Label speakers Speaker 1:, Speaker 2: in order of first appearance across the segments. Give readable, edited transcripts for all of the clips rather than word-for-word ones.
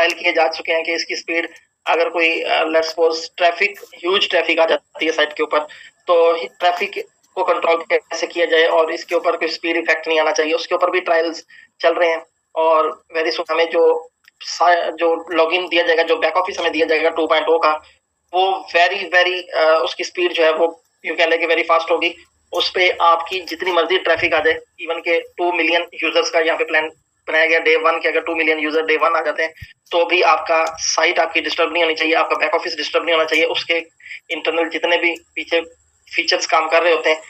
Speaker 1: Trial किए जा चुके हैं कि इसकी स्पीड अगर कोई लेट्स सपोज ह्यूज ट्रैफिक आ जाती है साइट के ऊपर, तो ट्रैफिक को कंट्रोल कैसे किया जाए और इसके ऊपर कोई स्पीड इफेक्ट नहीं आना चाहिए, उसके ऊपर भी ट्रायल्स चल रहे हैं। और वेरी सुन हमें जो लॉगिन दिया जाएगा, जो बैक ऑफिस हमें दिया जाएगा 2.0 का, वो वेरी वेरी उसकी स्पीड जो है वो यू कह लें कि वेरी फास्ट होगी। उस पे आपकी जितनी मर्जी ट्रैफिक आ जाए, इवन के 2 मिलियन यूजर्स का यहाँ पे प्लान बनाया गया डे 1 के, अगर 2 मिलियन यूजर डे 1 आ जाते हैं तो भी आपका साइट आपकी डिस्टर्ब नहीं होनी चाहिए, आपका बैक ऑफिस डिस्टर्ब नहीं होना चाहिए, उसके इंटरनल जितने भी पीछे फीचर्स काम कर रहे होते हैं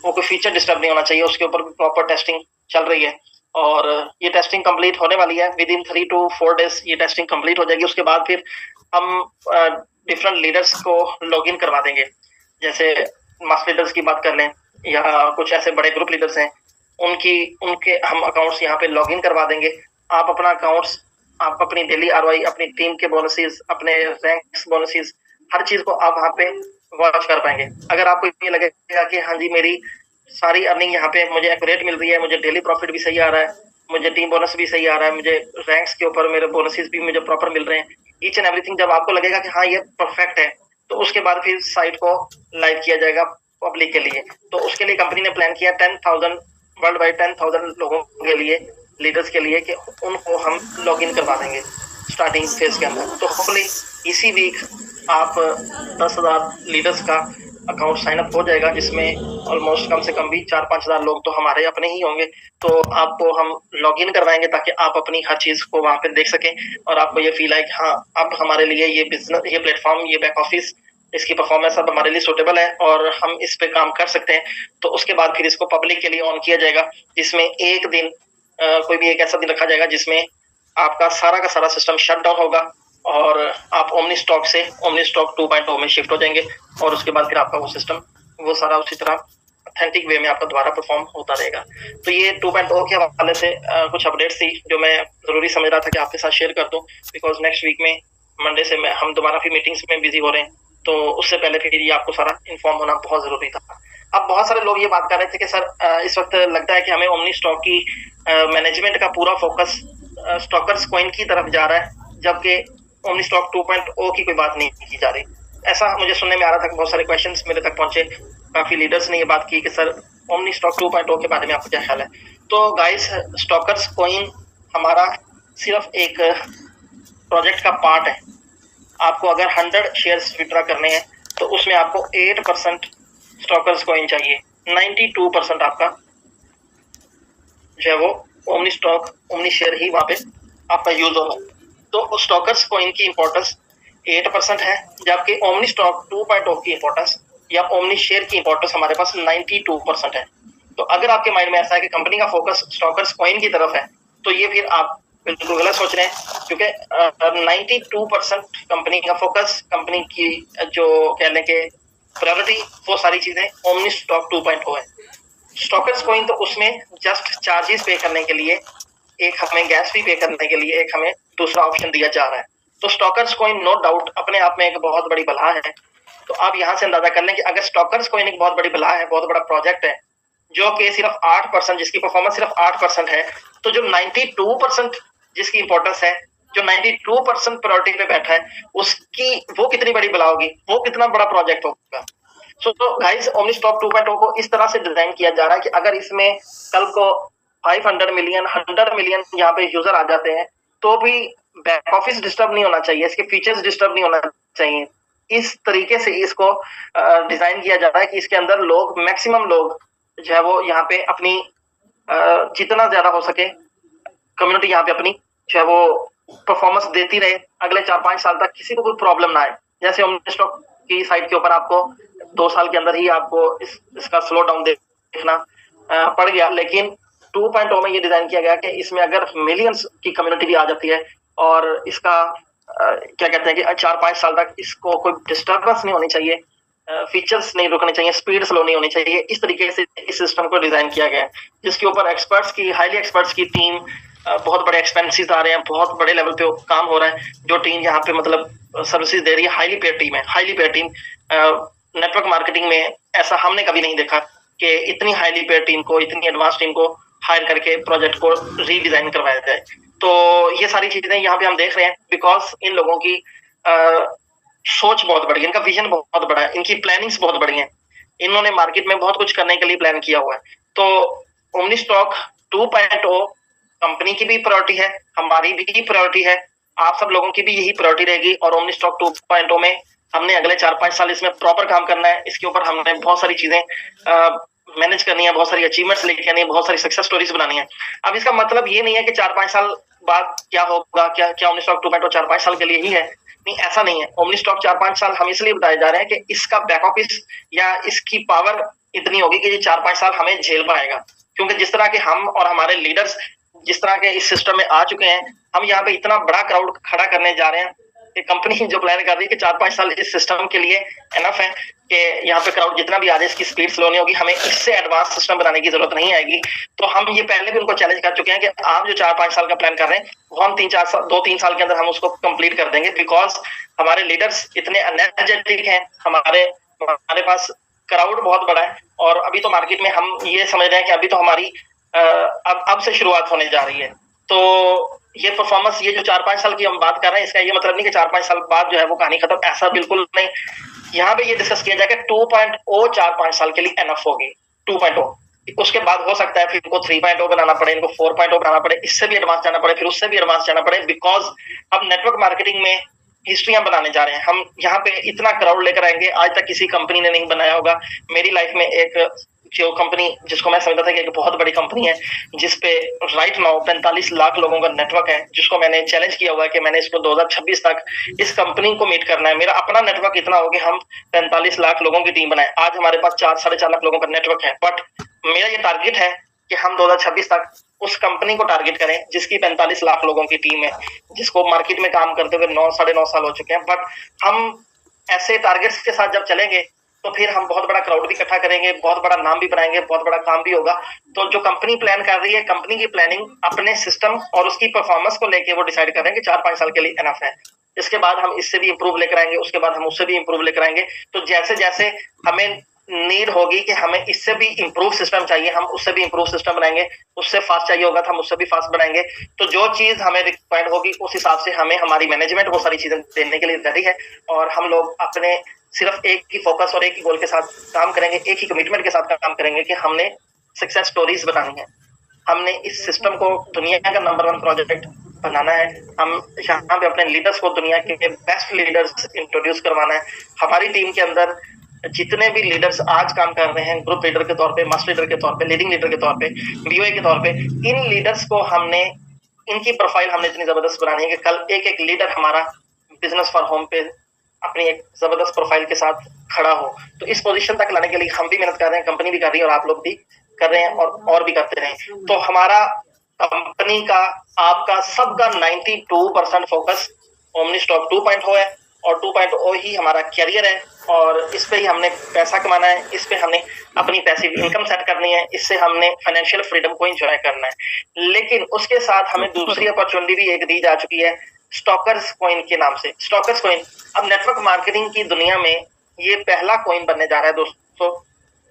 Speaker 1: वो कोई फीचर डिस्टर्ब नहीं होना चाहिए, उसके ऊपर भी प्रॉपर टेस्टिंग चल रही है। और ये टेस्टिंग कंप्लीट होने वाली है, विद इन 3 to 4 डेज ये टेस्टिंग कंप्लीट हो जाएगी। उसके बाद फिर हम डिफरेंट लीडर्स को लॉगिन करवा देंगे, जैसे मास लीडर्स की बात कर लें या कुछ ऐसे बड़े ग्रुप लीडर्स हैं, उनके हम अकाउंट्स यहाँ पे लॉगिन करवा देंगे। आप अपना अकाउंट्स, आप अपनी डेली आरओआई, अपनी टीम के बोनसेस, अपने रैंक्स बोनसेस, हर चीज को आप वहाँ पे वॉच कर पाएंगे। अगर आपको ये लगेगा कि हाँ जी मेरी सारी अर्निंग यहाँ पे मुझे एक्यूरेट मिल रही है, मुझे डेली प्रॉफिट भी सही आ रहा है, मुझे टीम बोनस भी सही आ रहा है, मुझे रैंक्स के ऊपर मेरे बोनसेस भी मुझे प्रॉपर मिल रहे हैं, ईच एंड एवरीथिंग, जब आपको लगेगा कि हाँ ये परफेक्ट है, तो उसके बाद फिर साइट को लाइव किया जाएगा पब्लिक के लिए। तो उसके लिए कंपनी ने प्लान किया 10,000 वर्ल्ड वाइड 10,000 लोगों के लिए, लीडर्स के लिए, कि उनको हम लॉग इन करवा देंगे स्टार्टिंग फेज के अंदर। तो होपफुली इसी वीक आप 10,000 लीडर्स का अकाउंट साइन अप हो जाएगा, जिसमें ऑलमोस्ट कम से कम भी 4-5 हजार लोग तो हमारे अपने ही होंगे। तो आपको हम लॉग इन करवाएंगे ताकि आप अपनी हर चीज को वहां पे देख सकें और आपको ये फील आए कि हाँ अब हमारे लिए ये बिजनेस, ये प्लेटफॉर्म, ये बैक ऑफिस, इसकी परफॉर्मेंस अब हमारे लिए सूटेबल है और हम इस पे काम कर सकते हैं। तो उसके बाद फिर इसको पब्लिक के लिए ऑन किया जाएगा, जिसमें एक दिन कोई भी एक ऐसा दिन रखा जाएगा जिसमें आपका का सारा सिस्टम शट डाउन होगा और आप ओमनी स्टॉक से ओमनी स्टॉक 2.0 में शिफ्ट हो जाएंगे और उसके बाद फिर आपका वो सिस्टम वो सारा उसी तरह ऑथेंटिक वे में आपका दोबारा परफॉर्म होता रहेगा। तो ये 2.0 के हवाले से कुछ अपडेट्स थी जो मैं जरूरी समझ रहा था कि आपके साथ शेयर कर दूं, बिकॉज नेक्स्ट वीक में मंडे से हम दोबारा फिर मीटिंग्स में बिजी हो रहे हैं, तो उससे पहले फिर ये आपको सारा इन्फॉर्म होना बहुत जरूरी था। अब बहुत सारे लोग ये बात कर रहे थे कि सर इस वक्त लगता है कि हमें ओमनी स्टॉक की मैनेजमेंट का पूरा फोकस स्टॉकर्स कॉइन की तरफ जा रहा है, जबकि ओमनी स्टॉक 2.0 की कोई बात नहीं की जा रही। ऐसा मुझे सुनने में आ रहा था कि बहुत सारे क्वेश्चंस मेरे तक पहुंचे, काफी लीडर्स ने ये बात की कि सर ओमनी स्टॉक 2.0 के बारे में आपको क्या ख्याल है। तो गाइस, स्टॉकर्स कॉइन हमारा सिर्फ एक प्रोजेक्ट का पार्ट है। आपको अगर 100 शेयर्स विड्रॉ करने हैं तो उसमें आपको 8% स्टॉकर्स कॉइन चाहिए, 92% आपका जो है वो ओमनी स्टॉक, ओमनी शेयर ही वहां पे आपका यूज होगा। तो स्टॉकर्स कॉइन की इंपॉर्टेंस 8% है, जबकि ओमनी स्टॉक 2.0 की इंपॉर्टेंस या ओमनी शेयर की इंपॉर्टेंस हमारे पास 92% है। तो अगर आपके माइंड में ऐसा है कि कंपनी का फोकस स्टॉकर्स कॉइन की तरफ है, तो ये फिर आप बिल्कुल गलत सोच रहे हैं, क्योंकि 92% कंपनी का फोकस, कंपनी की जो कह लें कि प्रायोरिटी, वो सारी चीजें ओमनी स्टॉक 2.0 है। स्टॉकर्स कॉइन तो उसमें जस्ट चार्जेस पे करने के लिए, एक हमें गैस फी पे करने के लिए एक हमें दूसरा ऑप्शन दिया जा रहा है। तो स्टॉकर्स कॉइन नो डाउट अपने आप में एक बहुत बड़ी बला है। तो आप यहाँ से अंदाजा कर लें कि अगर स्टॉकर्स कॉइन एक बहुत बड़ी बला है, बहुत बड़ा प्रोजेक्ट है, जो कि सिर्फ 8%, जिसकी परफॉर्मेंस सिर्फ 8% है, तो जो 92% जिसकी इंपॉर्टेंस है, जो 92% प्रायोरिटी पे बैठा है, उसकी वो कितनी बड़ी बला होगी, वो कितना बड़ा प्रोजेक्ट होगा। सो गाइस, ओमनी स्टॉक 2.0 को इस तरह से डिजाइन किया जा रहा है कि अगर इसमें कल को 500 मिलियन 100 मिलियन यहाँ पे यूजर आ जाते हैं तो भी बैक ऑफिस डिस्टर्ब नहीं होना चाहिए, इसके फीचर्स डिस्टर्ब नहीं होना चाहिए। इस तरीके से इसको डिजाइन किया जा रहा है कि इसके अंदर लोग, मैक्सिमम लोग जो है वो यहाँ पे अपनी जितना ज्यादा हो सके कम्युनिटी यहाँ पे अपनी जो है वो परफॉर्मेंस देती रहे, अगले 4-5 साल तक किसी को कोई प्रॉब्लम ना आए। जैसे ओमनी स्टॉक की साइट के ऊपर आपको 2 साल के अंदर ही आपको इसका स्लो डाउन देखना पड़ गया, लेकिन 2.0 में ये डिजाइन किया गया कि इसमें अगर मिलियंस की कम्युनिटी भी आ जाती है और इसका क्या कहते हैं कि 4-5 साल तक इसको कोई डिस्टर्बेंस नहीं होनी चाहिए, फीचर्स नहीं रुकने चाहिए, स्पीड स्लो नहीं होनी चाहिए। इस तरीके से इस सिस्टम को डिजाइन किया गया है, जिसके ऊपर एक्सपर्ट्स की, हाईली एक्सपर्ट्स की टीम, बहुत बड़े एक्सपेंसेस आ रहे हैं, बहुत बड़े लेवल पे काम हो रहा है। जो टीम यहाँ पे मतलब सर्विसेज दे रही है, हाईली पेड टीम है, highly paid team. Network marketing में ऐसा हमने कभी नहीं देखा कि इतनी हाईली पेड टीम को, इतनी एडवांस टीम को हायर करके प्रोजेक्ट को रीडिजाइन करवाया जाए। तो ये सारी चीजें यहाँ पे हम देख रहे हैं बिकॉज इन लोगों की सोच बहुत बड़ी है, इनका विजन बहुत बड़ा है, इनकी प्लानिंग्स बहुत बड़ी है, इन्होंने मार्केट में बहुत कुछ करने के लिए प्लान किया हुआ है। तो ओमनी स्टॉक 2.0 कंपनी की भी प्रायोरिटी है, हमारी भी प्रायोरिटी है, आप सब लोगों की भी यही प्रायोरिटी रहेगी। और ओमनी स्टॉक 2.0 में हमने अगले 4-5 साल इसमें प्रॉपर काम करना है। इसके ऊपर हमने बहुत सारी चीजें मैनेज करनी है, बहुत सारी अचीवमेंट्स लेके आनी है, बहुत सारी सक्सेस स्टोरीज बनानी है। अब इसका मतलब ये नहीं है कि 4-5 साल बाद क्या होगा, क्या क्या ओमनी स्टॉक 2.0 4-5 साल के लिए ही है, नहीं ऐसा नहीं है। ओमनी स्टॉक 4-5 साल हम इसलिए बताए जा रहे हैं कि इसका बैक ऑफिस या इसकी पावर इतनी होगी कि ये 4-5 साल हमें झेल पाएगा। क्योंकि जिस तरह के हम और हमारे लीडर्स जिस तरह के इस सिस्टम में आ चुके हैं, हम यहाँ पे इतना बड़ा क्राउड खड़ा करने जा रहे हैं कि कंपनी जो प्लान कर रही है कि 4-5 साल इस सिस्टम के लिए एनफ है कि यहाँ पे क्राउड जितना भी आ जाए इसकी स्पीड स्लो नहीं होगी, हमें इससे एडवांस सिस्टम बनाने की जरूरत नहीं आएगी। तो हम ये पहले भी उनको चैलेंज कर चुके हैं कि आप जो 4-5 साल का प्लान कर रहे हैं वो हम 2-3 साल के अंदर हम उसको कंप्लीट कर देंगे, बिकॉज हमारे लीडर्स इतने एनर्जेटिक हैं, हमारे पास क्राउड बहुत बड़ा है। और अभी तो मार्केट में हम ये समझ रहे हैं कि अभी तो हमारी अब से शुरुआत होने जा रही है। तो ये परफॉर्मेंस, ये जो 4-5 साल की हम बात कर रहे हैं, इसका ये मतलब नहीं कि 4-5 साल बाद जो है वो कहानी खत्म, ऐसा बिल्कुल नहीं। यहाँ पे ये डिस्कस किया जाएगा 2.0 4-5 साल के लिए एनफ होगी 2.0। उसके बाद हो सकता है फिर इनको 3.0 बनाना पड़े, इनको 4.0 बनाना पड़े, इससे भी एडवांस जाना पड़े, फिर उससे भी एडवांस जाना पड़े, बिकॉज अब नेटवर्क मार्केटिंग में हिस्ट्रियां बनाने जा रहे हैं हम। यहाँ पे इतना क्राउड लेकर आएंगे, आज तक किसी कंपनी ने नहीं बनाया होगा। मेरी लाइफ में एक जो कंपनी जिसको मैं समझता था कि एक बहुत बड़ी कंपनी है, जिसपे राइट नाउ 45 लाख लोगों का नेटवर्क है, जिसको मैंने चैलेंज किया हुआ है कि मैंने इसको 2026 तक इस कंपनी को मीट करना है। मेरा अपना नेटवर्क इतना हो कि हम 45 लाख लोगों की टीम बनाए। आज हमारे पास 4-4.5 लाख लोगों का नेटवर्क है, बट मेरा ये टारगेट है कि हम 2026 तक उस कंपनी को टारगेट करें जिसकी 45 लाख लोगों की टीम है, जिसको मार्केट में काम करते हुए 9-9.5 साल हो चुके हैं। बट हम ऐसे टारगेट्स के साथ जब चलेंगे तो फिर हम बहुत बड़ा क्राउड भी इकट्ठा करेंगे, बहुत बड़ा नाम भी बनाएंगे, बहुत बड़ा काम भी होगा। तो जो कंपनी प्लान कर रही है, कंपनी की प्लानिंग अपने सिस्टम और उसकी परफॉर्मेंस को लेके वो डिसाइड कर रहे हैं कि 4-5 साल के लिए एनफ है। इसके बाद हम इससे भी इंप्रूव लेकर आएंगे, उसके बाद हम उससे भी इंप्रूव लेकर आएंगे। तो जैसे जैसे हमें नीड होगी कि हमें इससे भी इंप्रूव सिस्टम चाहिए, हम उससे भी इंप्रूव सिस्टम बनाएंगे, उससे फास्ट चाहिए होगा तो हम उससे भी फास्ट बनाएंगे। तो जो चीज हमें रिक्वायर्ड होगी उस हिसाब से हमें हमारी मैनेजमेंट वो सारी चीजें देने के लिए रेडी है। और हम लोग अपने सिर्फ एक ही फोकस और एक ही गोल के साथ काम करेंगे, एक ही कमिटमेंट के साथ काम करेंगे कि हमने सक्सेस स्टोरीज बनानी है, हमने इस सिस्टम को दुनिया का नंबर 1 प्रोजेक्ट बनाना है। हम यहाँ पे अपने लीडर्स को दुनिया के बेस्ट लीडर्स इंट्रोड्यूस करवाना है। हमारी टीम के अंदर जितने भी लीडर्स आज काम कर रहे हैं, ग्रुप लीडर के तौर पे, मास्टर लीडर के तौर पे, लीडिंग लीडर के तौर पे, बीओए के तौर पे, इन लीडर्स को हमने, इनकी प्रोफाइल हमने इतनी जबरदस्त बनानी है कि कल एक एक लीडर हमारा बिजनेस फॉर होम पे अपनी एक जबरदस्त प्रोफाइल के साथ खड़ा हो। तो इस पोजीशन तक लाने के लिए हम भी मेहनत कर रहे हैं, कंपनी भी कर रही है और आप लोग भी कर रहे हैं और भी करते रहें। तो हमारा कंपनी का, आपका, सबका 92% फोकस ओमनी स्टॉक 2.0 है और 2.0 ही हमारा कैरियर है और इस पे ही हमने पैसा कमाना है, इस पे हमने अपनी पैसिव इनकम सेट करनी है, इससे हमने फाइनेंशियल फ्रीडम को एंजॉय करना है। लेकिन उसके साथ हमें दूसरी अपॉर्चुनिटी भी एक दी जा चुकी है, स्टॉकर्स कॉइन के नाम से। स्टॉकर्स कॉइन अब नेटवर्क मार्केटिंग की दुनिया में ये पहला कॉइन बनने जा रहा है दोस्तों।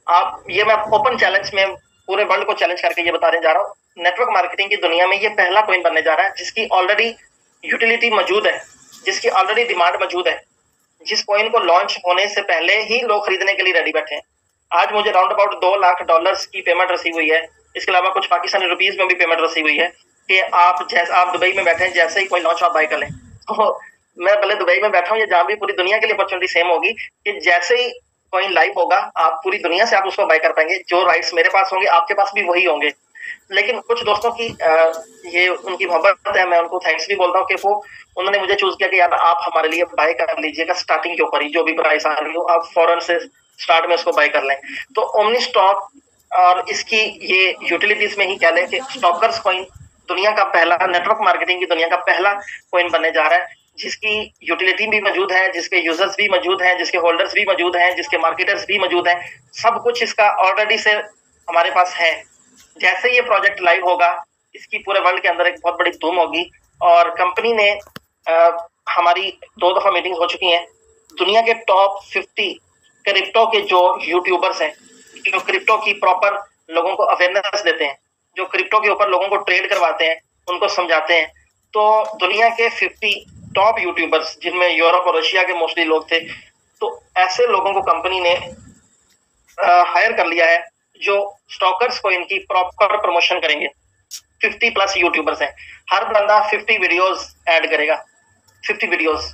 Speaker 1: आप, ये मैं ओपन चैलेंज में पूरे वर्ल्ड को चैलेंज करके ये बताने जा रहा हूँ, नेटवर्क मार्केटिंग की दुनिया में ये पहला कॉइन बनने जा रहा है जिसकी ऑलरेडी यूटिलिटी मौजूद है, जिसकी ऑलरेडी डिमांड मौजूद है, जिस कॉइन को लॉन्च होने से पहले ही लोग खरीदने के लिए रेडी बैठे हैं। आज मुझे राउंड अबाउट $2 लाख की पेमेंट रिसीव हुई है, इसके अलावा कुछ पाकिस्तानी रुपीज में भी पेमेंट रिसीव हुई है कि आप दुबई में बैठे हैं, जैसे ही कोई लॉन्च आप बाय कर लें। तो मैं भले दुबई में बैठा हूँ या जहाँ भी, पूरी दुनिया के लिए अपॉर्चुनिटी सेम होगी कि जैसे ही कॉइन लाइव होगा आप पूरी दुनिया से आप उसको बाय कर पाएंगे। जो राइट्स मेरे पास होंगे आपके पास भी वही होंगे। लेकिन कुछ दोस्तों की ये उनकी मोहब्बत है, मैं उनको थैंक्स भी बोलता हूँ कि वो उन्होंने मुझे चूज किया कि यार आप हमारे लिए बाय कर लीजिएगा, स्टार्टिंग के ऊपर ही जो भी प्राइस आ रही हो आप फौरन से स्टार्ट में उसको बाय कर लें। तो ओमनी स्टॉक और इसकी ये यूटिलिटीज में ही कह लें कि स्टॉकर्स कॉइन दुनिया का पहला, नेटवर्क मार्केटिंग की दुनिया का पहला कॉइन बनने जा रहा है, जिसकी यूटिलिटी भी मौजूद है, जिसके यूजर्स भी मौजूद हैं, जिसके होल्डर्स भी मौजूद हैं, जिसके मार्केटर्स भी मौजूद हैं, सब कुछ इसका ऑलरेडी से हमारे पास है। जैसे ये प्रोजेक्ट लाइव होगा इसकी पूरे वर्ल्ड के अंदर एक बहुत बड़ी धूम होगी। और कंपनी ने हमारी 2 दफा मीटिंग हो चुकी हैं, दुनिया के टॉप 50 क्रिप्टो के जो यूट्यूबर्स हैं, जो क्रिप्टो की प्रॉपर लोगों को अवेयरनेस देते हैं, जो क्रिप्टो के ऊपर लोगों को ट्रेड करवाते हैं, उनको समझाते हैं। तो दुनिया के 50 टॉप यूट्यूबर्स, जिनमें यूरोप और रशिया के मोस्टली लोग थे, तो ऐसे लोगों को कंपनी ने हायर कर लिया है जो स्टॉकर्स को इनकी प्रॉपर प्रमोशन करेंगे। 50 प्लस यूट्यूबर्स हैं, हर बंदा 50 वीडियोस ऐड करेगा। 50 वीडियोस,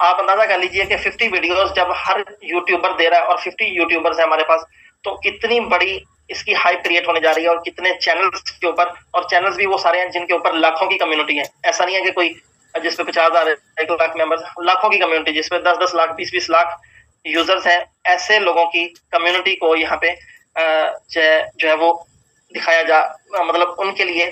Speaker 1: आप अंदाजा कर लीजिए कि 50 वीडियोस जब हर यूट्यूबर दे रहा है और 50 यूट्यूबर्स है हमारे पास, तो कितनी बड़ी इसकी हाइप क्रिएट होने जा रही है और कितने चैनल्स के ऊपर, और चैनल्स भी वो सारे हैं जिनके ऊपर लाखों की कम्युनिटी है। ऐसा नहीं है कि कोई जिसपे 50,000 1 लाख मेंबर्स, लाखों की कम्युनिटी जिसपे 10-10 लाख 20-20 लाख यूजर्स हैं। ऐसे लोगों की कम्युनिटी को यहाँ पे जो है वो दिखाया जा, मतलब उनके लिए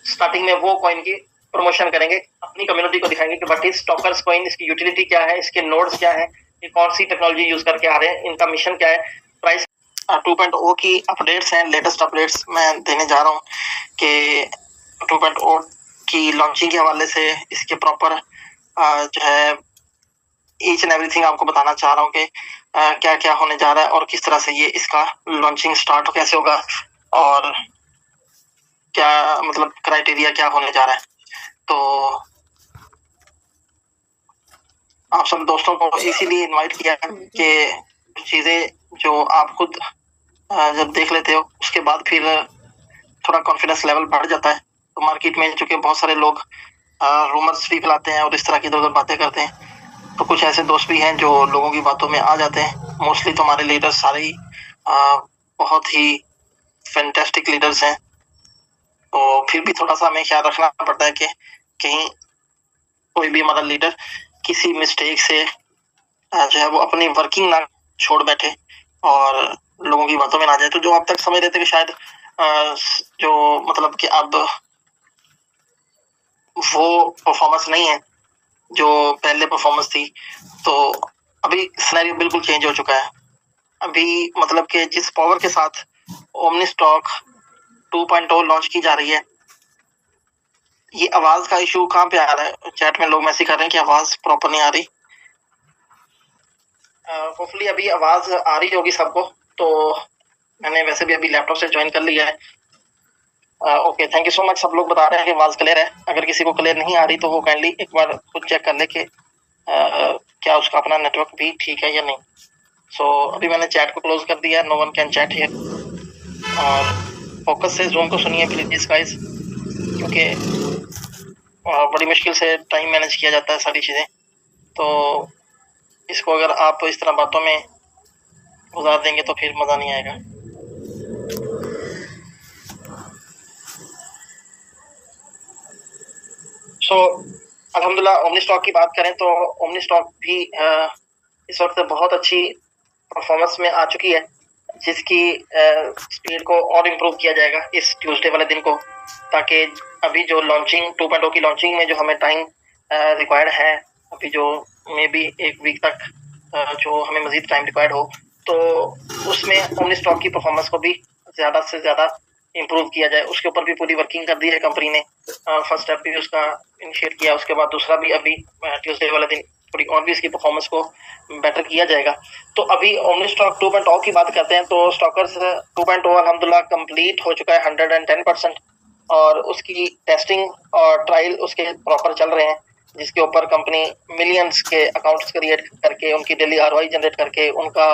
Speaker 1: स्टार्टिंग में वो कॉइन की प्रमोशन करेंगे, अपनी कम्युनिटी को दिखाएंगे कि व्हाट इज स्टॉकर्स कॉइन, इसकी यूटिलिटी क्या है, इसके नोड्स क्या है, ये कौन सी टेक्नोलॉजी यूज करके आ रहे हैं, इनका मिशन क्या है, प्राइस 2.0 की अपडेट्स हैं, लेटेस्ट अपडेट्स मैं देने जा रहा हूँ कि 2.0 की लॉन्चिंग के हवाले से इसके प्रॉपर जो है ईच एंड एवरीथिंग आपको बताना चाह रहा हूँ कि क्या क्या होने जा रहा है और किस तरह से ये इसका लॉन्चिंग स्टार्ट कैसे होगा और क्या मतलब क्राइटेरिया क्या होने जा रहा है। तो आप सब दोस्तों को इसीलिए इनवाइट किया कि चीज़ें जो आप खुद जब देख लेते हो उसके बाद फिर थोड़ा कॉन्फिडेंस लेवल बढ़ जाता है। तो मार्केट में चूंकि बहुत सारे लोग रूमर्स भी फैलाते हैं और इस तरह की इधर-उधर बातें करते हैं, तो कुछ ऐसे दोस्त भी हैं जो लोगों की बातों में आ जाते हैं। मोस्टली तो हमारे लीडर्स सारे ही बहुत ही फैंटास्टिक लीडर्स हैं, तो फिर भी थोड़ा सा हमें ख्याल रखना पड़ता है कि कहीं कोई भी हमारा लीडर किसी मिस्टेक से जो है वो अपनी वर्किंग ना छोड़ बैठे और लोगों की बातों में ना जाए। तो जो अब तक समझ रहे थे कि शायद जो मतलब कि अब वो परफॉर्मेंस नहीं है जो पहले परफॉर्मेंस थी, तो अभी सिनेरियो बिल्कुल चेंज हो चुका है। अभी मतलब कि जिस पावर के साथ ओमनी स्टॉक 2.0 लॉन्च की जा रही है, ये आवाज का इशू कहाँ पे आ रहा है? चैट में लोग मैसेज कर रहे हैं कि आवाज प्रॉपर नहीं आ रही। होपफुली अभी आवाज आ रही होगी सबको। तो मैंने वैसे भी अभी लैपटॉप से ज्वाइन कर लिया है। Okay, thank you so much. सब लोग बता रहे हैं कि आवाज क्लियर है। अगर किसी को क्लियर नहीं आ रही तो वो काइंडली एक बार खुद चेक कर ले कि क्या उसका अपना नेटवर्क भी ठीक है या नहीं। सो अभी मैंने चैट को क्लोज कर दिया, no one can chat here. और फोकस से जूम को सुनिए प्लीज गाइस, क्योंकि बड़ी मुश्किल से टाइम मैनेज किया जाता है सारी चीज़ें। तो इसको अगर आप इस तरह बातों में गुजार देंगे तो फिर मज़ा नहीं आएगा। सो अल्हम्दुलिल्लाह, ओमनी स्टॉक की बात करें तो ओमनी स्टॉक भी इस वक्त बहुत अच्छी परफॉर्मेंस में आ चुकी है, जिसकी स्पीड को और इम्प्रूव किया जाएगा इस ट्यूसडे वाले दिन को, ताकि अभी जो लॉन्चिंग 2.0 की लॉन्चिंग में जो हमें टाइम रिक्वायर्ड है, अभी जो मे बी 1 वीक तक जो हमें मजीद टाइम रिक्वायर्ड हो, तो उसमें ओमनी स्टॉक की परफॉर्मेंस को भी ज़्यादा से ज़्यादा इम्प्रूव किया जाए। उसके ऊपर भी पूरी वर्किंग कर दी है कंपनी ने। फर्स्ट स्टेप भी उसका इनिशिएट किया, उसके बाद दूसरा भी अभी ट्यूसडे वाले दिन थोड़ी और भी इसकी परफॉर्मेंस को बेटर किया जाएगा। तो अभी ओमनी स्टॉक 2.0 की बात करते हैं तो स्टॉकर्स 2.0 अल्हम्दुलिल्लाह कंप्लीट हो चुका है 110%, और उसकी टेस्टिंग और ट्रायल उसके प्रॉपर चल रहे हैं, जिसके ऊपर कंपनी मिलियंस के अकाउंट्स क्रिएट करके उनकी डेली आरओआई जनरेट करके उनका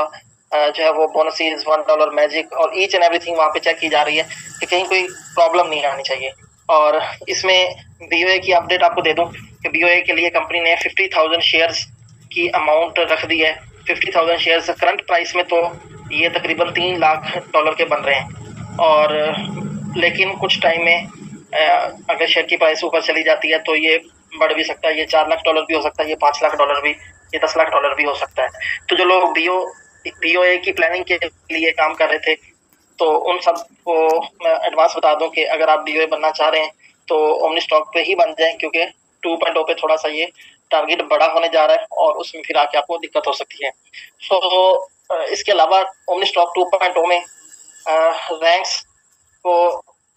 Speaker 1: जो है वो बोनसीज, $1 मैजिक और ईच एंड एवरीथिंग वहाँ पे चेक की जा रही है कि कहीं कोई प्रॉब्लम नहीं आनी चाहिए। और इसमें बीओए की अपडेट आपको दे दूं कि बीओए के लिए कंपनी ने 50,000 शेयर्स की अमाउंट रख दी है। 50,000 शेयर्स करंट प्राइस में तो ये तकरीबन $3 लाख के बन रहे हैं। और लेकिन कुछ टाइम में अगर शेयर की प्राइस ऊपर चली जाती है तो ये बढ़ भी सकता है, ये $4 लाख भी हो सकता है, ये $5 लाख भी, ये $10 लाख भी हो सकता है। तो जो लोग बीओए की प्लानिंग के लिए काम कर रहे थे, तो उन सब को मैं एडवांस बता दूं कि अगर आप बीओए बनना चाह रहे हैं तो ओमनी स्टॉक पे ही बन जाएं, क्योंकि 2.0 पे थोड़ा सा ये टारगेट बड़ा होने जा रहा है और उसमें फिर आके आपको दिक्कत हो सकती है। सो इसके अलावा ओमनी स्टॉक 2.0 में रैंक्स को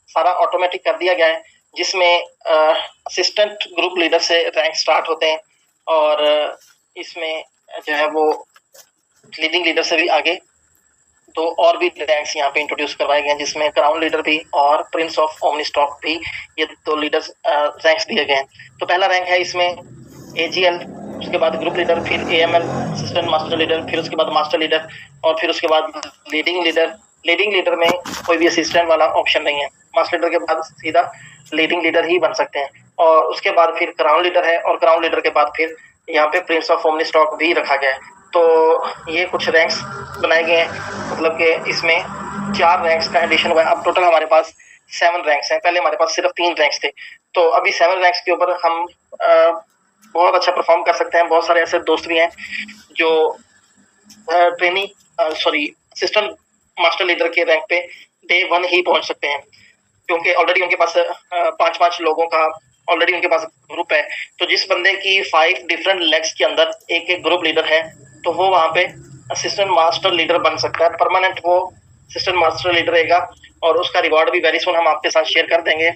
Speaker 1: सारा ऑटोमेटिक कर दिया गया है, जिसमें असिस्टेंट ग्रुप लीडर से रैंक स्टार्ट होते हैं और इसमें जो है वो लीडिंग लीडर से भी आगे तो और भी रैंक्स यहाँ पे इंट्रोड्यूस करवाए गए हैं, जिसमें क्राउन लीडर भी और प्रिंस ऑफ ओमनी स्टॉक भी, ये दो लीडर्स रैंक्स दिए गए हैं। तो पहला रैंक है इसमें AGL, उसके बाद ग्रुप लीडर, फिर AML असिस्टेंट मास्टर लीडर, फिर उसके बाद मास्टर लीडर, और फिर उसके बाद लीडिंग लीडर। लीडिंग लीडर में कोई भी असिस्टेंट वाला ऑप्शन नहीं है, मास्टर लीडर के बाद सीधा लीडिंग लीडर ही बन सकते हैं। और उसके बाद फिर क्राउन लीडर है, और क्राउन लीडर के बाद फिर यहाँ पे प्रिंस ऑफ ओमनी स्टॉक भी रखा गया है। तो ये कुछ रैंक्स बनाए गए हैं, मतलब कि इसमें 4 रैंक्स का एडिशन हुआ है। अब टोटल हमारे पास 7 रैंक्स हैं, पहले हमारे पास सिर्फ 3 रैंक्स थे। तो अभी 7 रैंक्स के ऊपर हम बहुत अच्छा परफॉर्म कर सकते हैं। बहुत सारे ऐसे दोस्त भी हैं जो असिस्टेंट मास्टर लीडर के रैंक पे डे 1 ही पहुंच सकते हैं, क्योंकि ऑलरेडी उनके पास 5-5 लोगों का ऑलरेडी उनके पास ग्रुप है। तो जिस बंदे की 5 डिफरेंट लेग्स के अंदर एक एक ग्रुप लीडर है, तो वो वहां पे असिस्टेंट मास्टर लीडर बन सकता है, परमानेंट वो असिस्टेंट मास्टर लीडर रहेगा। और उसका रिवॉर्ड भी वेरी सुन हम आपके साथ शेयर कर देंगे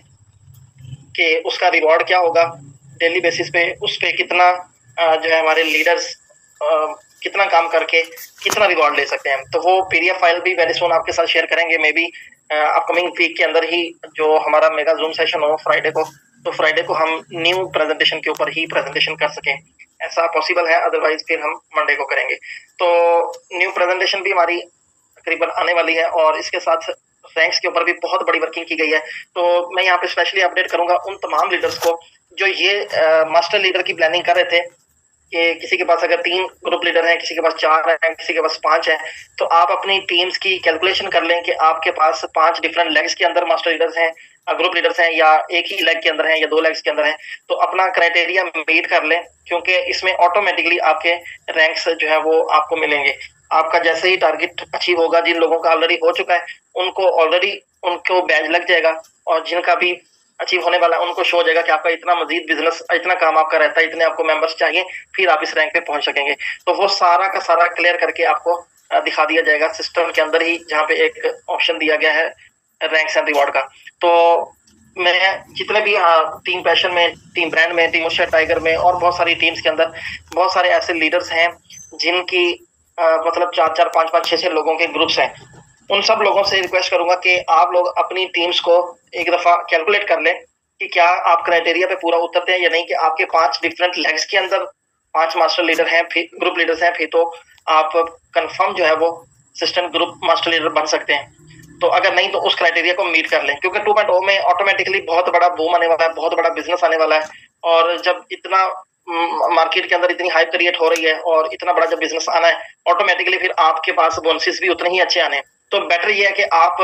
Speaker 1: कि उसका रिवॉर्ड क्या होगा डेली बेसिस पे, उस पे कितना जो है हमारे लीडर्स कितना काम करके कितना रिवॉर्ड ले सकते हैं। तो वो PDF फाइल भी वेरी सुन आपके साथ शेयर करेंगे, मे बी अपकमिंग वीक के अंदर ही, जो हमारा मेगा जूम सेशन हो फ्राइडे को, तो फ्राइडे को हम न्यू प्रेजेंटेशन के ऊपर ही प्रेजेंटेशन कर सकें, ऐसा पॉसिबल है। अदरवाइज फिर हम मंडे को करेंगे। तो न्यू प्रेजेंटेशन भी हमारी तकरीबन आने वाली है, और इसके साथ रैंक्स के ऊपर भी बहुत बड़ी वर्किंग की गई है। तो मैं यहाँ पे स्पेशली अपडेट करूंगा उन तमाम लीडर्स को जो ये मास्टर लीडर की प्लानिंग कर रहे थे कि किसी के पास अगर 3 ग्रुप लीडर हैं, किसी के पास 4 हैं, किसी के पास 5 हैं, तो आप अपनी टीम्स की कैलकुलेशन कर लें कि आपके पास 5 डिफरेंट लेग्स के अंदर मास्टर लीडर्स हैं, ग्रुप लीडर्स हैं, या एक ही लेग के अंदर हैं, या 2 लेग्स के अंदर हैं। तो अपना क्राइटेरिया मीट कर लें, क्योंकि इसमें ऑटोमेटिकली आपके रैंक्स जो है वो आपको मिलेंगे। आपका जैसे ही टारगेट अचीव होगा, जिन लोगों का ऑलरेडी हो चुका है उनको ऑलरेडी उनको बैज लग जाएगा, और जिनका भी अचीव होने वाला है उनको शो हो जाएगा कि आपका इतना मजीद बिजनेस, इतना काम आपका रहता है, इतने आपको मेंबर्स चाहिए, फिर आप इस रैंक पे पहुंच सकेंगे। तो वो सारा का सारा क्लियर करके आपको दिखा दिया जाएगा सिस्टम के अंदर ही, जहाँ पे एक ऑप्शन दिया गया है रैंक्स एंड रिवॉर्ड का। तो मैं जितने भी टीम पैशन में, टीम ब्रांड में, टीम उषा टाइगर में, और बहुत सारी टीम्स के अंदर बहुत सारे ऐसे लीडर्स हैं जिनकी मतलब 4-4, 5-5, 6-6 लोगों के ग्रुप्स हैं। उन सब लोगों से रिक्वेस्ट करूंगा कि आप लोग अपनी टीम्स को एक दफा कैलकुलेट कर लें कि क्या आप क्राइटेरिया पे पूरा उतरते हैं या नहीं, कि आपके 5 डिफरेंट लेग्स के अंदर 5 मास्टर लीडर हैं, फिर ग्रुप लीडर्स हैं, फिर तो आप कंफर्म जो है वो असिस्टेंट ग्रुप मास्टर लीडर बन सकते हैं। तो अगर नहीं तो उस क्राइटेरिया को मीट कर लें, क्योंकि 2.0 में ऑटोमेटिकली बहुत बड़ा बूम आने वाला है, बहुत बड़ा बिजनेस आने वाला है। और जब इतना मार्केट के अंदर इतनी हाइप क्रिएट हो रही है और इतना बड़ा जब बिजनेस आना है, ऑटोमेटिकली फिर आपके पास बोनसेस भी उतने ही अच्छे आने हैं। तो बेटर ये है कि आप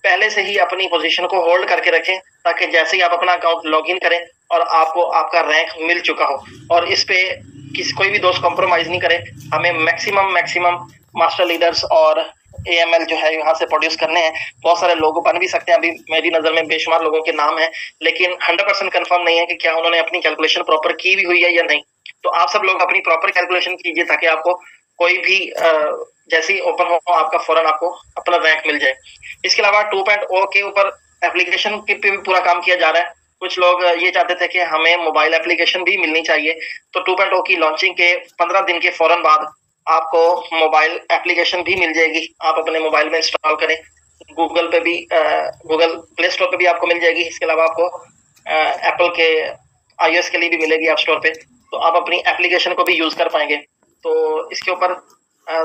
Speaker 1: पहले से ही अपनी पोजीशन को होल्ड करके रखें, ताकि जैसे ही आप अपना अकाउंट लॉगिन करें और आपको आपका रैंक मिल चुका हो, और इस पे कोई भी दोस्त कॉम्प्रोमाइज नहीं करे। हमें मैक्सिमम मास्टर लीडर्स और AML जो है यहाँ से प्रोड्यूस करने हैं। बहुत सारे लोग बन भी सकते हैं, अभी मेरी नजर में बेशुमार लोगों के नाम है, लेकिन 100% कंफर्म नहीं है कि क्या उन्होंने अपनी कैलकुलेशन प्रॉपर की भी हुई है या नहीं। तो आप सब लोग अपनी प्रॉपर कैलकुलेशन कीजिए, ताकि आपको कोई भी जैसे ही ओपन हो आपका फौरन आपको अपना रैंक मिल जाए। इसके अलावा 2.0 के ऊपर एप्लीकेशन पे भी पूरा काम किया जा रहा है। कुछ लोग ये चाहते थे कि हमें मोबाइल एप्लीकेशन भी मिलनी चाहिए, तो 2.0 की लॉन्चिंग के 15 दिन के फौरन बाद आपको मोबाइल एप्लीकेशन भी मिल जाएगी। आप अपने मोबाइल में इंस्टॉल करें, गूगल पे भी, गूगल प्ले स्टोर पे भी आपको मिल जाएगी। इसके अलावा आपको एप्पल के iOS के लिए भी मिलेगी ऐप स्टोर पे, तो आप अपनी एप्लीकेशन को भी यूज कर पाएंगे। तो इसके ऊपर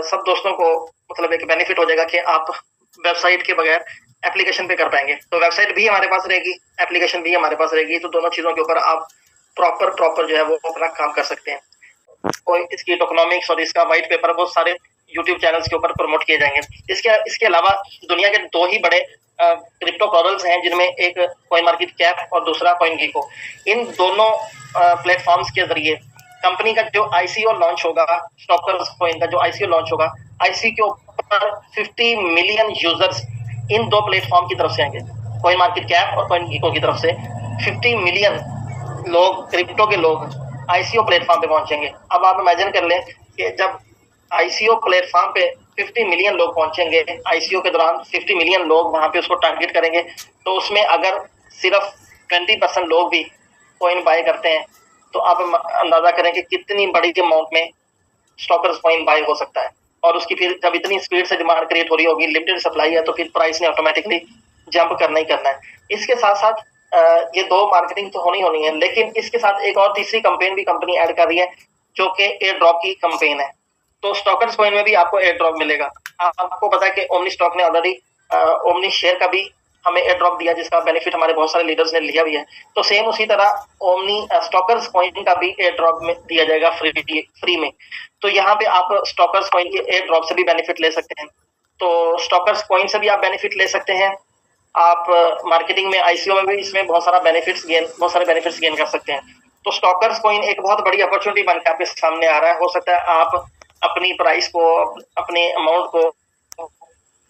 Speaker 1: सब दोस्तों को मतलब एक बेनिफिट हो जाएगा कि आप वेबसाइट के बगैर एप्लीकेशन पे कर पाएंगे। तो वेबसाइट भी हमारे पास रहेगी, एप्लीकेशन भी हमारे पास रहेगी, तो दोनों चीजों के ऊपर आप प्रॉपर जो है वो अपना काम कर सकते हैं। कोई इसकी टोकनॉमिक्स और इसका व्हाइट पेपर बहुत सारे यूट्यूब चैनल्स के ऊपर प्रमोट किए जाएंगे। इसके अलावा दुनिया के 2 ही बड़े क्रिप्टो कॉर्नल्स हैं, जिनमें एक कॉइन मार्केट कैप और दूसरा कॉइन गीको। इन दोनों प्लेटफॉर्म्स के जरिए कंपनी का जो ICO लॉन्च होगा, स्टॉकर्स कॉइन का जो ICO लॉन्च होगा, ICO के ऊपर 50 मिलियन यूजर्स इन 2 प्लेटफॉर्म की तरफ से आएंगे, कॉइन मार्केट कैप और कॉइन गीको की तरफ से 50 मिलियन लोग, क्रिप्टो के लोग ICO प्लेटफॉर्म पे पहुंचेंगे। अब आप इमेजिन कर लें कि जब ICO प्लेटफॉर्म पे 50 मिलियन लोग पहुंचेंगे, ICO के दौरान 50 मिलियन लोग वहां पे उसको टारगेट करेंगे, तो उसमें अगर सिर्फ 20% लोग भी कॉइन बाय करते हैं, तो आप अंदाजा करें कि कितनी बड़ी अमाउंट में स्टॉकर्स कॉइन बाय हो सकता है। और उसकी फिर जब इतनी स्पीड से डिमांड क्रिएट हो रही होगी, लिमिटेड सप्लाई है, तो फिर प्राइस ने ऑटोमेटिकली जंप करना ही करना है। इसके साथ साथ ये 2 मार्केटिंग तो होनी है, लेकिन इसके साथ एक और तीसरी कैंपेन भी कंपनी ऐड कर रही है, जो कि एयर ड्रॉप की कैंपेन है। तो स्टॉकर्स कॉइन में भी आपको एयर ड्रॉप मिलेगा। आपको पता है कि ओमनी स्टॉक ने ऑलरेडी ओमनी शेयर का भी हमें एयर ड्रॉप दिया, जिसका बेनिफिट हमारे बहुत सारे लीडर्स ने लिया भी है। तो सेम उसी तरह ओमनी स्टॉकर्स कॉइन का भी एयर ड्रॉप में दिया जाएगा फ्री में। तो यहाँ पे आप स्टॉकर्स कॉइन के एयर ड्रॉप से भी बेनिफिट ले सकते हैं। तो स्टॉकर्स कॉइन से भी आप बेनिफिट ले सकते हैं। आप मार्केटिंग में, आईसीओ में भी इसमें बहुत सारे बेनिफिट्स गेन कर सकते हैं। तो स्टॉकर्स कॉइन एक बहुत बड़ी अपॉर्चुनिटी बनकर आपके सामने आ रहा है। हो सकता है आप अपनी प्राइस को, अपने अमाउंट को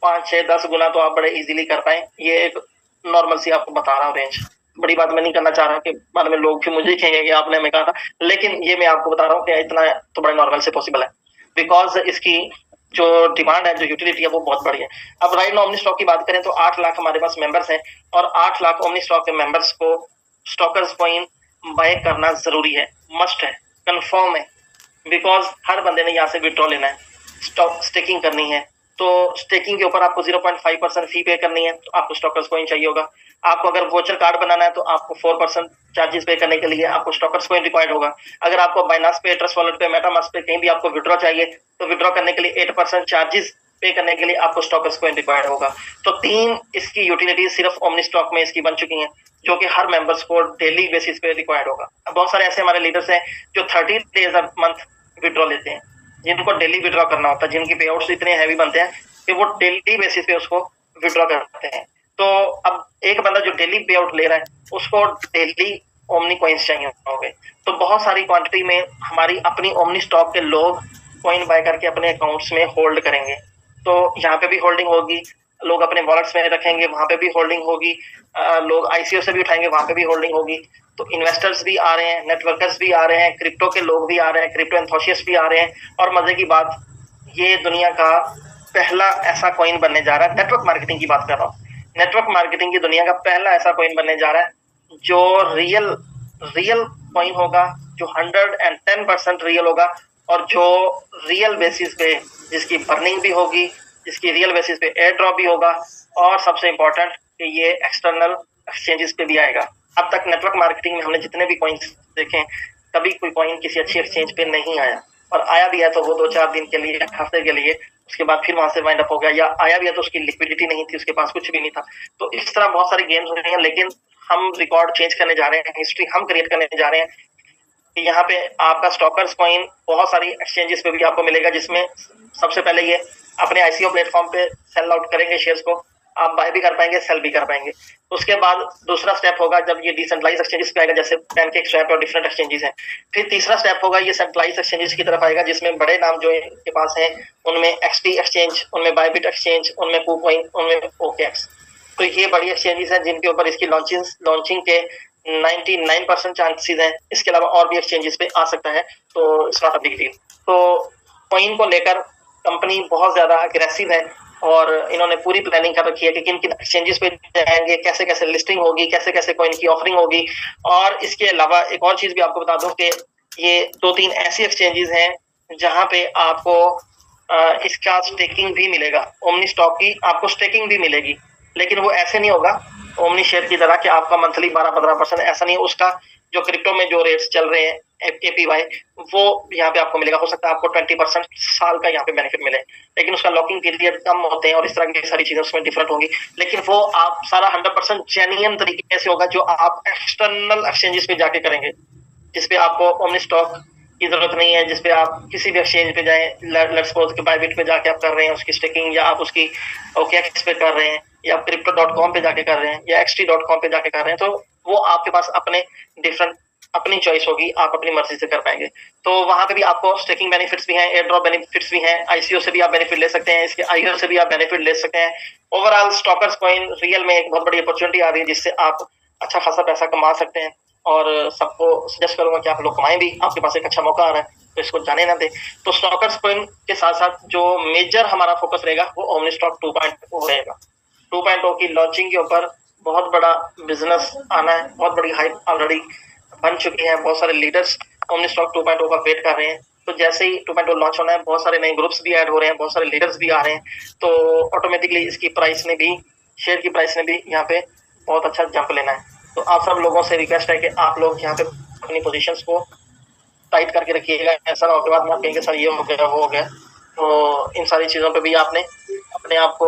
Speaker 1: 5, 6, 10 गुना तो आप बड़े इजीली कर पाए। ये एक नॉर्मल सी आपको बता रहा हूँ रेंज। बड़ी बात मैं नहीं करना चाह रहा कि बाद में लोग भी मुझे कहेंगे कि आपने हमें कहा था, लेकिन ये मैं आपको बता रहा हूँ कि इतना तो बड़े नॉर्मल से पॉसिबल है, बिकॉज इसकी जो डिमांड है, जो यूटिलिटी है, वो बहुत बड़ी है। अब राइट नाउ ओमनी स्टॉक की बात करें तो 8 लाख हमारे पास मेंबर्स हैं, और 8 लाख ओमनी स्टॉक के मेंबर्स को स्टॉकर्स कॉइन बाय करना जरूरी है, मस्ट है, कंफर्म है, बिकॉज हर बंदे ने यहाँ से विड्रॉ लेना है, स्टॉक स्टेकिंग करनी है। तो स्टेकिंग के ऊपर आपको 0.5% फी पे करनी है, तो आपको स्टॉकर्स कॉइन चाहिए होगा। आपको अगर वोचर कार्ड बनाना है तो आपको 4% चार्जेस पे करने के लिए आपको स्टॉकर्स कॉइन रिक्वायर्ड होगा। अगर आपको बाइनांस पे, ट्रस्ट वॉलेट पे, मेटामास्क पे कहीं भी आपको विड्रॉ चाहिए, तो विड्रॉ करने के लिए 8% चार्जेस पे करने के लिए आपको स्टॉकर्स कॉइन रिक्वायर्ड होगा। तो 3 इसकी यूटिलिटीज सिर्फ ओमनी स्टॉक में इसकी बन चुकी हैं, जो कि हर मेंबर्स को डेली बेसिस पे रिक्वायर्ड होगा। बहुत सारे ऐसे हमारे लीडर्स हैं जो 30 डेज अ मंथ विड्रॉ लेते हैं, जिनको डेली विड्रॉ करना होता है, जिनकी पे आउट्स इतने हैवी बनते हैं कि वो डेली बेसिस पे उसको विड्रॉ करते हैं। तो अब एक बंदा जो डेली पे आउट ले रहा है, उसको डेली ओमनी कॉइन्स चाहिए होंगे। तो बहुत सारी क्वांटिटी में हमारी अपनी ओमनी स्टॉक के लोग कॉइन बाय करके अपने अकाउंट्स में होल्ड करेंगे। तो यहाँ पे भी होल्डिंग होगी, लोग अपने वॉलेट्स में रखेंगे, वहां पे भी होल्डिंग होगी, लोग आईसीओ से भी उठाएंगे, वहां पे भी होल्डिंग होगी। तो इन्वेस्टर्स भी आ रहे हैं, नेटवर्कर्स भी आ रहे हैं, क्रिप्टो के लोग भी आ रहे हैं, क्रिप्टो एंथोसियस्ट भी आ रहे हैं। और मजे की बात, ये दुनिया का पहला ऐसा कॉइन बनने जा रहा है, नेटवर्क मार्केटिंग की बात कर रहा हूँ, नेटवर्क मार्केटिंग की दुनिया का पहला ऐसा कॉइन बनने जा रहा है जो रियल कॉइन होगा, जो 110% रियल होगा, और जो रियल बेसिस पे, जिसकी बर्निंग भी होगी, जिसकी रियल बेसिस पे एयर ड्रॉप भी होगा, और सबसे इंपॉर्टेंट कि ये एक्सटर्नल एक्सचेंजेस पे भी आएगा। अब तक नेटवर्क मार्केटिंग में हमने जितने भी कॉइन्स देखे, कभी कोई कॉइन किसी अच्छी एक्सचेंज पे नहीं आया, और आया भी है तो वो 2-4 दिन के लिए, हफ्ते के लिए, उसके बाद फिर वहां से वाइंड अप हो गया, या आया भी है तो उसकी लिक्विडिटी नहीं थी, उसके पास कुछ भी नहीं था। तो इस तरह बहुत सारे गेम्स हो रहे हैं, लेकिन हम रिकॉर्ड चेंज करने जा रहे हैं, हिस्ट्री हम क्रिएट करने जा रहे हैं। यहाँ पे आपका स्टॉकर्स कॉइन बहुत सारी एक्सचेंजेस पे भी आपको मिलेगा, जिसमें सबसे पहले ये अपने आईसीओ प्लेटफॉर्म पे सेल आउट करेंगे शेयर्स को, आप बाय भी कर पाएंगे, सेल भी कर पाएंगे। उसके बाद दूसरा स्टेप होगा जब ये डिसेंट्रलाइज एक्सचेंजेस पे आएगा, जैसे पैनकेक, स्वैप और डिफरेंट एक्सचेंजेस हैं। फिर तीसरा स्टेप होगा ये सेंट्रलाइज एक्सचेंजेस की तरफ आएगा, जिसमें बड़े नाम जो इनके पास हैं, उनमें एक्सटी एक्सचेंज, उनमें बायबिट एक्सचेंज, उनमें KuCoin, उनमें OKX। तो ये बड़ी एक्सचेंजेस हैं जिनके ऊपर इसकी लॉन्चिंग के 99% चांसेस हैं। इसके अलावा और भी एक्सचेंजेस पे आ सकता है, तो it's not a big deal. तो कॉइन को लेकर कंपनी बहुत ज्यादा अग्रेसिव है, और इन्होंने पूरी प्लानिंग कर रखी है कि किन किन एक्सचेंजेस पे जाएंगे, कैसे कैसे लिस्टिंग होगी, कैसे कैसे कॉइन की ऑफरिंग होगी। और इसके अलावा एक और चीज भी आपको बता दूं कि ये 2-3 ऐसी एक्सचेंजेस हैं जहां पे आपको इसका स्टेकिंग भी मिलेगा, ओमनी स्टॉक की आपको स्टेकिंग भी मिलेगी, लेकिन वो ऐसे नहीं होगा ओमनी शेयर की तरह कि आपका मंथली 12-15%, ऐसा नहीं। उसका जो क्रिप्टो में जो रेट्स चल रहे हैं APY, वो यहाँ पे आपको मिलेगा। हो सकता है आपको 20% साल का यहाँ पे बेनिफिट मिले, लेकिन उसका लॉकिंग पीरियड कम होते हैं, और इस तरह की सारी चीजें उसमें डिफरेंट होंगी। लेकिन वो आप सारा 100% जेन्युइन तरीके से होगा, जो आप एक्सटर्नल एक्सचेंजेस पे जाके करेंगे, जिसपे आपको ओमनी स्टॉक की जरूरत नहीं है, जिसपे आप किसी भी एक्सचेंज पे जाएं, लेट्स सपोज के बायबिट पे जाके आप कर रहे हैं उसकी स्टेकिंग, या आप उसकी OKX पे कर रहे हैं, या आप crypto.com पे जाके कर रहे हैं, या XT.com पे जाके कर रहे हैं, तो वो आपके पास अपनी चॉइस होगी, आप अपनी मर्जी से कर पाएंगे। तो वहां पे भी आपको स्टेकिंग बेनिफिट्स भी हैं, एयर ड्रॉप बेनिफिट्स भी हैं, आईसीओ से भी आप बेनिफिट ले सकते हैं, इसके आईओ से भी आप बेनिफिट ले सकते हैं। ओवरऑल स्टॉकर्स कॉइन रियल में एक बहुत बड़ी अपॉर्चुनिटी आ रही है, जिससे आप अच्छा खासा पैसा कमा सकते हैं, और सबको सजेस्ट करूंगा कि आप लोग कमाएं भी, आपके पास एक अच्छा मौका आ रहा है, तो इसको जाने ना दें। तो स्टॉकर्स कॉइन के साथ साथ जो मेजर हमारा फोकस रहेगा वो ओमनी स्टॉक 2.0 रहेगा। 2.0 की लॉन्चिंग के ऊपर बहुत बड़ा बिजनेस आना है, बहुत बड़ी हाइप ऑलरेडी बन चुकी है, बहुत सारे लीडर्स ओमनी स्टॉक 2.0 का वेट कर रहे हैं, तो जैसे ही 2.0 लॉन्च होना है, बहुत सारे नए ग्रुप्स भी ऐड हो रहे हैं, बहुत सारे लीडर्स भी आ रहे हैं, तो ऑटोमेटिकली इसकी प्राइस ने भी, शेयर की प्राइस ने भी यहाँ पे बहुत अच्छा जंप लेना है। तो आप सब लोगों से रिक्वेस्ट है कि आप लोग यहाँ पे अपनी पोजीशंस को टाइट करके रखिएगा। ऐसा ना हो के बाद में आप कहेंगे सर ये हो गया वो हो गया। तो इन सारी चीजों पे भी आपने अपने आप को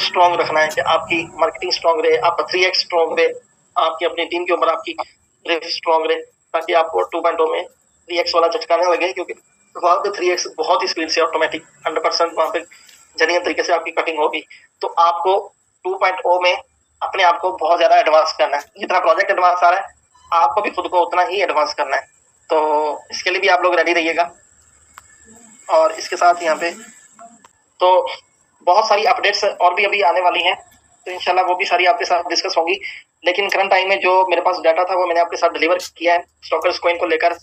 Speaker 1: स्ट्रॉन्ग रखना है कि आपकी मार्केटिंग स्ट्रॉन्ग रहे, आपका 3x स्ट्रॉन्ग रहे, आपकी अपनी टीम के ऊपर आपकी स्ट्रॉन्ग रहे, ताकि आपको 2.0 में 3x वाला झटका नहीं लगे, क्योंकि वहां पे 3x बहुत ही स्पीड से ऑटोमेटिक 100% वहां पे जेन्युइन तरीके से आपकी कटिंग होगी। तो आपको 2.0 में अपने आप को बहुत ज्यादा एडवांस करना है। जितना प्रोजेक्ट एडवांस आ रहा है, आपको भी खुद को उतना ही एडवांस करना है। तो इसके लिए भी आप लोग रेडी रहिएगा। और इसके साथ यहाँ पे तो बहुत सारी अपडेट्स और भी अभी आने वाली हैं, तो इंशाल्लाह वो भी सारी आपके साथ डिस्कस होंगी। लेकिन करंट टाइम में जो मेरे पास डाटा था वो मैंने आपके साथ डिलीवर किया है स्टॉकर्स कॉइन को लेकर।